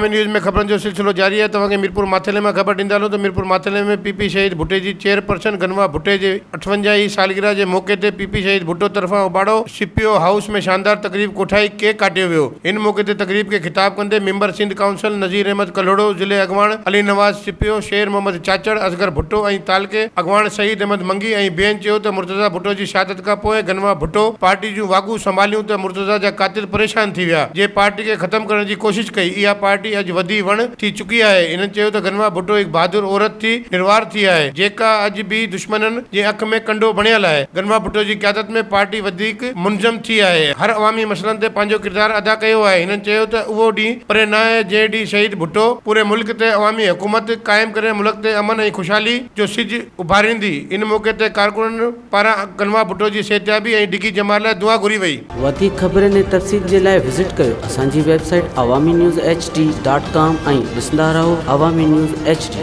अवामी न्यूज़ में खबरनि जो सिलसिलो जारी है। तव्हांखे मीरपुर माथेले में ख़बर ॾींदा हलो तो मीरपुर माथेले में पीपी शहीद भुट्टे जी चेयरपर्सन गनवा भुट्टे जे 58 सालगिरह के मौके ते पीपी शहीद भुट्टो तरफां उबाड़ो सीपीओ हाउस में शानदार तकरीब कोठाई केक काटियो वियो। इन मौके ते तकरीब के खिताब कंदे मेंबर सिंध काउंसिल नज़ीर अहमद कल्होड़ो, जिले अगवान अली नवाज सीपीओ, शेर मोहम्मद चाचड़, असगर भुट्टो ऐं तालके अगवान शहीद अहमद मंगी ऐं ॿियनि चयो त मुर्तज़ा भुट्टो जी शहादत खां पोइ गनवा भुट्टो पार्टी जूं वागू संभालियूं त मुर्तज़ा जा कातिल परेशान थी विया। जे पार्टी के ख़त्म करण की कोशिश कई, इहा पार्टी अॼु वधी वण थी चुकी है। इन चयो त गनवा भुट्टो एक बहादुर औरत थी निर्वार थी है, जेका अॼु भी दुश्मनन जे अख में कंडो बणियल है। गनवा भुट्टो जी क़यादत में पार्टी वधीक मुनज़म थी है, हर अवामी मसलन ते पंहिंजो किरदार अदा कयो है। हिननि चयो त उहो ॾींहुं परे न आहे जंहिं ॾींहुं शहीद भुट्टो पूरे मुल्क ते अवामी हुकूमत कायम करे मुल्क ते अमन ऐं खुशहाली जो सिज उभारींदी। इन मौके ते कारकुननि पारां गनवा भुट्टो जी सेहतियाबी ऐं डिघी जमात लाइ दुआ घुरी वई। वधीक ख़बरनि ऐं तफ़सील जे लाइ विज़िट कयो असांजी वेबसाइट awamiNewsHD.com ऐं ॾिसंदा रहो अवामी न्यूज़ HD।